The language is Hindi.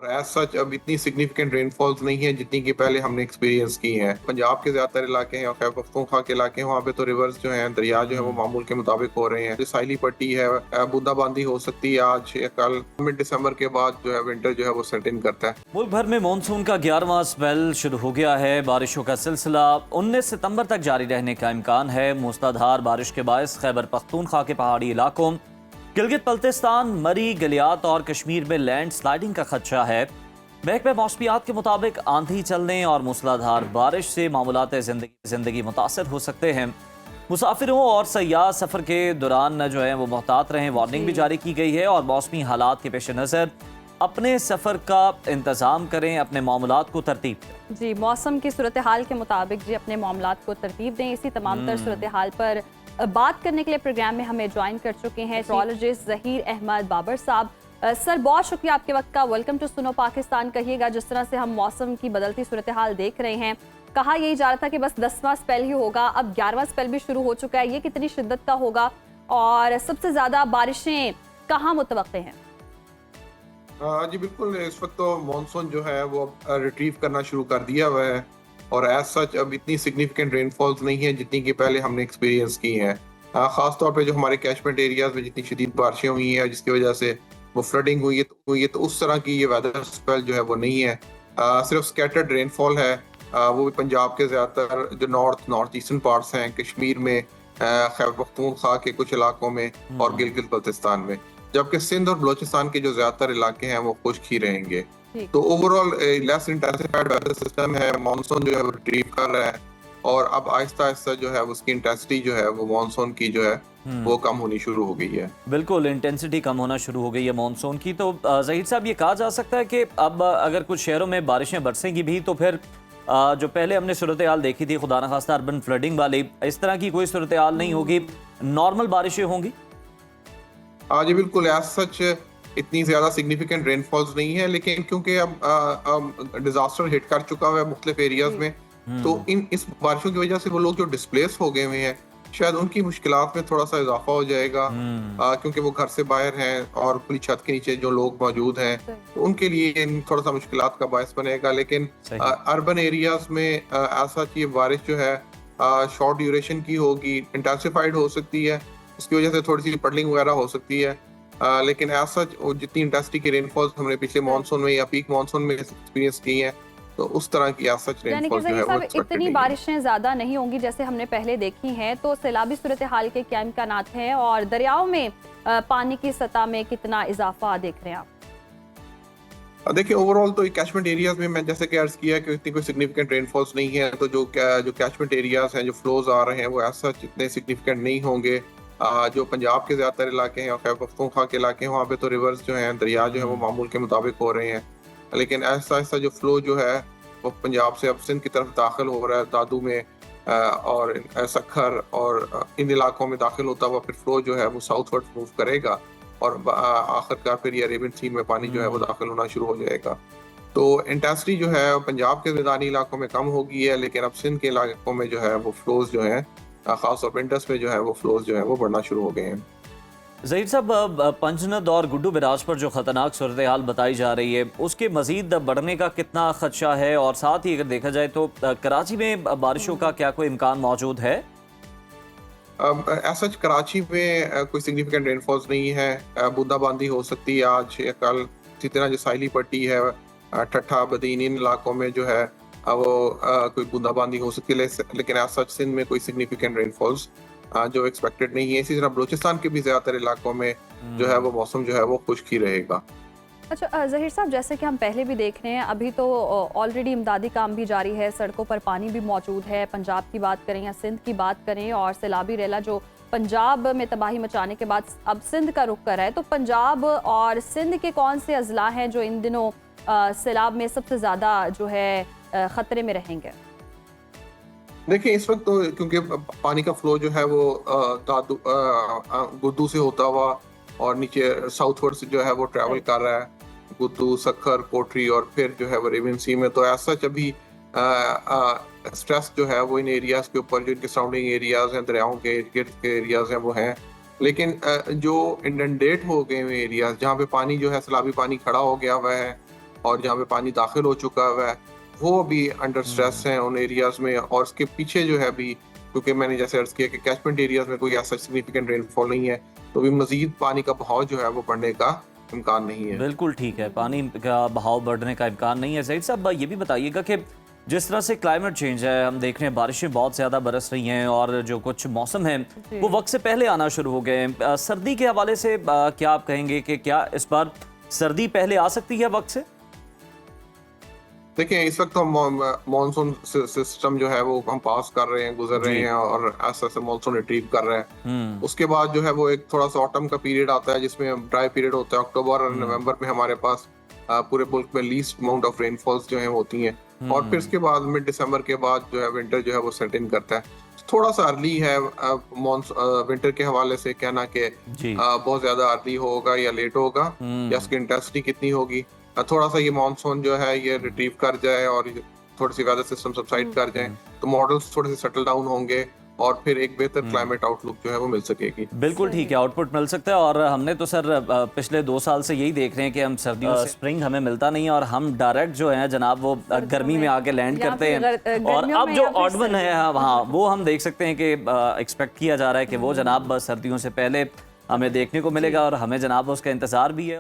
एज सच अब इतनी सिग्निफिकेंट रेनफॉल्स नहीं है जितनी कि पहले हमने एक्सपीरियंस की हैं। पंजाब के ज्यादातर इलाके हैं और खैबर पख्तूनख्वा के इलाके हैं, वहाँ पे तो रिवर्स जो हैं, दरिया जो है वो हम्म। मामूल के मुताबिक हो रहे हैं। जो साहिली पट्टी है, बूंदाबांदी हो सकती है आज या कल। मिड दिसंबर के बाद जो है विंटर जो है वो सेट इन करता है। मुल्क भर में मानसून का 11वां स्पेल शुरू हो गया है। बारिशों का सिलसिला 19 सितंबर तक जारी रहने का इम्कान है। मूसलाधार बारिश के बायस खैबर पख्तूनख्वा के पहाड़ी इलाकों, गिलगित बल्तिस्तान, मरी, गलियात और कश्मीर में लैंड स्लाइडिंग का खदशा है। महकमे मौसमियात के मुताबिक आंधी चलने और मूसलाधार बारिश से मामूलात जिंदगी मुतासर हो सकते हैं। मुसाफिरों और सयाह सफर के दौरान जो है वो मोहतात रहें, वार्निंग भी जारी की गई है। और मौसमी हालात के पेश नज़र अपने सफ़र का इंतज़ाम करें, अपने मामलात को तरतीब दें। जी, मौसम की सूरत हाल के मुताबिक जी अपने मामलात को तरतीब दें। इसी तमाम तर सूरत हाल पर बात करने के लिए प्रोग्राम में हमें ज्वाइन कर चुके हैं ट्रोलॉजिस्ट ज़हीर अहमद बाबर साहब। सर, बहुत शुक्रिया आपके वक्त का। वेलकम टू सुनो पाकिस्तान। कहिएगा, जिस तरह से हम मौसम की बदलती सूरत हाल देख रहे हैं, कहा यही जा रहा था कि बस 10वां स्पेल ही होगा, अब 11वां स्पेल भी शुरू हो चुका है। ये कितनी शिद्दत का होगा और सबसे ज़्यादा बारिशें कहाँ मुतवक्के हैं? जी बिल्कुल, इस वक्त तो मानसून जो है वो रिट्रीव करना शुरू कर दिया हुआ है और एज सच अब इतनी सिग्निफिकेंट रेनफॉल्स नहीं है जितनी कि पहले हमने एक्सपीरियंस की हैं। खास तौर पे जो हमारे कैचमेंट एरियाज में जितनी शदीद बारिशें हुई हैं जिसकी वजह से वो फ्लडिंग हुई है, तो उस तरह की ये वेदर स्पेल जो है वो नहीं है। सिर्फ स्कैटर्ड रेनफॉल है। वो भी पंजाब के ज़्यादातर जो नॉर्थ ईस्टर्न पार्ट्स हैं, कश्मीर में, खैबर पख्तूनख्वा के कुछ इलाकों में और गिलगित बल्तिस्तान में। जबकि सिंध और बलोचिस्तान के जो ज्यादातर इलाके हैं वो खुश्क ही रहेंगे। तो overall less intensified weather system है। मानसून जो है वो रिट्रीव कर रहा है और अब आहिस्ता आहिस्ता जो है उसकी इंटेंसिटी जो है वो मानसून की जो है वो कम होनी शुरू हो गई है। बिल्कुल, इंटेंसिटी कम होना शुरू हो गई है मानसून की। तो ज़हीर साहब, ये कहा जा सकता है कि अब अगर कुछ शहरों में बारिशें बरसेंगी भी तो फिर जो पहले हमने सूरत हाल देखी थी, खुदा न खास्ता अर्बन फ्लडिंग वाली, इस तरह की कोई सूरत हाल नहीं होगी, नॉर्मल बारिशें होंगी। जी बिल्कुल, एज सच इतनी ज्यादा सिग्निफिकेंट रेनफॉल्स नहीं है, लेकिन क्योंकि अब डिजास्टर हिट कर चुका हुआ है मुख्तलिफ एरियाज में, तो इस बारिशों की वजह से वो लोग जो डिस्प्लेस हो गए हुए हैं, शायद उनकी मुश्किलात में थोड़ा सा इजाफा हो जाएगा। क्योंकि वो घर से बाहर हैं और खुली छत के नीचे जो लोग मौजूद हैं, तो उनके लिए थोड़ा सा मुश्किलात का बायस बनेगा। लेकिन अर्बन एरियाज में ऐसा ये बारिश जो है शॉर्ट ड्यूरेशन की होगी, इंटेंसिफाइड हो सकती है, इसकी वजह से थोड़ी सी पडलिंग वगैरह हो सकती है। लेकिन एज सच जितनी इंटेंसिटी की रेनफॉल्स हमने पिछले मानसून में या पीक मानसून में एक्सपीरियंस की हैं, तो उस तरह की एज सच रेनफॉल जो है वो एक्सपेक्टेड इतनी बारिशें ज्यादा नहीं होंगी जैसे हमने पहले देखी हैं। तो सैलाबी सूरत हाल के क्या इम्कानात हैं और दरियाओं में पानी की सतह में कितना इजाफा देख रहे हैं आप? देखिए, ओवरऑल तो कैचमेंट एरियाज में मैं जैसे कि अर्ज किया कि इतनी कोई सिग्निफिकेंट रेनफॉल्स नहीं है, तो जो कैचमेंट एरियाज हैं, जो फ्लोज आ रहे हैं, वो ऐसा इतने सिग्निफिकेंट नहीं होंगे। जो पंजाब के ज्यादातर इलाके हैं और खैबर पख्तूनख्वा के इलाके हैं, वहाँ पे तो रिवर्स जो हैं, दरिया जो है वो मामूल के मुताबिक हो रहे हैं। लेकिन ऐसा ऐसा जो फ्लो जो है वो पंजाब से अब सिंध की तरफ दाखिल हो रहा है, दादू में और सखर और इन इलाकों में दाखिल होता हुआ फिर फ्लो जो है वो साउथवर्ड मूव करेगा और आखिरकार फिर ये अरेबियन सी में पानी जो है वो दाखिल होना शुरू हो जाएगा। तो इंटेंसिटी जो है पंजाब के मैदानी इलाकों में कम हो गई है, लेकिन अब सिंध के इलाकों में जो है वो फ्लोज जो है, खासतौर पर इंडस में जो है वो फ्लोज जो है वो बढ़ना शुरू हो गए हैं। ज़हीर साहब, पंजनद और गुड्डू बिराज पर जो खतरनाक सूरत हाल बताई जा रही है, उसके मजीद बढ़ने का कितना खदशा है? और साथ ही अगर देखा जाए तो कराची में बारिशों का क्या कोई इम्कान मौजूद है? ऐसा कराची में कोई सिग्निफिकेंट रेनफॉल्स नहीं है। बूंदाबांदी हो सकती है आज या कल। इसी तरह जो साहिली पट्टी है, ठट्ठा, बदीन, इन इलाकों में जो है वो कोई बूंदाबांदी हो सकती है, लेकिन ऐसा सिंध में कोई सिग्निफिकेंट रेनफॉल्स जो एक्सपेक्टेड नहीं है। इसी तरह बलूचिस्तान के भी ज्यादातर इलाकों में जो है वो मौसम जो है वो खुश्क ही रहेगा। अच्छा ज़हीर साहब, जैसे कि हम पहले भी देख रहे हैं, अभी तो ऑलरेडी इमदादी काम भी जारी है, सड़कों पर पानी भी मौजूद है। पंजाब की बात करें या सिंध की बात करें, और सैलाबी रेला जो पंजाब में तबाही मचाने के बाद अब सिंध का रुख कर रहा है, तो पंजाब और सिंध के कौन से अजला हैं जो इन दिनों सैलाब में सबसे ज़्यादा जो है ख़तरे में रहेंगे? देखिए, इस वक्त तो क्योंकि पानी का फ्लो जो है वो गुद्दू से होता हुआ और नीचे साउथवर्ड से जो है वो ट्रैवल कर रहा है, गुद्दू, सखर, कोटरी और फिर जो है वो अरेबियन सी में। तो ऐसा अभी स्ट्रेस जो है वो इन एरियाज के ऊपर, जो इनके सराउंडिंग एरियाज हैं, दरियाओं के गिर्द के एरियाज हैं, वो हैं। लेकिन जो इंडेंट हो गए हुए एरियाज जहाँ पे पानी जो है सैलाबी पानी खड़ा हो गया हुआ है, और जहाँ पे पानी दाखिल हो चुका हुआ है वो भी अंडर स्ट्रेस हैं उन एरियाज में। और उसके पीछे जो है अभी, क्योंकि मैंने जैसे अर्ज किया कि कैचमेंट एरियाज में कोई ऐसा सिग्निफिकेंट रेनफॉल नहीं है, तो भी मजीद पानी का बहाव जो है वो बढ़ने का इम्कान नहीं है। बिल्कुल ठीक है, पानी का बहाव बढ़ने का इम्कान नहीं है। सईद साहब ये भी बताइएगा कि जिस तरह से क्लाइमेट चेंज है, हम देख रहे हैं बारिशें बहुत ज़्यादा बरस रही हैं और जो कुछ मौसम है वो वक्त से पहले आना शुरू हो गए हैं। सर्दी के हवाले से क्या आप कहेंगे कि क्या इस बार सर्दी पहले आ सकती है वक्त से? देखिए, इस वक्त हम मानसून सिस्टम जो है वो हम पास कर रहे हैं, गुजर रहे हैं और ऐसा ऐसा मानसून रिट्रीव कर रहे हैं। उसके बाद जो है वो एक थोड़ा सा ऑटम का पीरियड आता है जिसमें ड्राई पीरियड होता है। अक्टूबर और नवंबर में हमारे पास पूरे मुल्क में लीस्ट अमाउंट ऑफ रेनफॉल्स जो है होती हैं। और फिर उसके बाद मिड दिसंबर के बाद जो है विंटर जो है वो सेट इन करता है। थोड़ा सा अर्ली है विंटर के हवाले से कहना कि बहुत ज्यादा अर्ली होगा या लेट होगा या उसकी इंटेंसिटी कितनी होगी। थोड़ा सा ये मानसून जो है ये रिट्रीव कर जाए और थोड़ी सी वेदर सिस्टम सबसाइड कर जाए तो मॉडल्स थोड़े से सेटल डाउन होंगे और फिर एक बेहतर क्लाइमेट आउटलुक जो है वो मिल सकेगी। बिल्कुल ठीक है, आउटपुट मिल सकता है। और हमने तो सर पिछले 2 साल से यही देख रहे हैं कि हम सर्दियों से स्प्रिंग हमें मिलता नहीं है और हम डायरेक्ट जो है जनाब वो गर्मी में आके लैंड करते हैं। और अब जो ऑडमन है हाँ वो हम देख सकते हैं कि एक्सपेक्ट किया जा रहा है कि वो जनाब सर्दियों से पहले हमें देखने को मिलेगा और हमें जनाब उसका इंतजार भी है।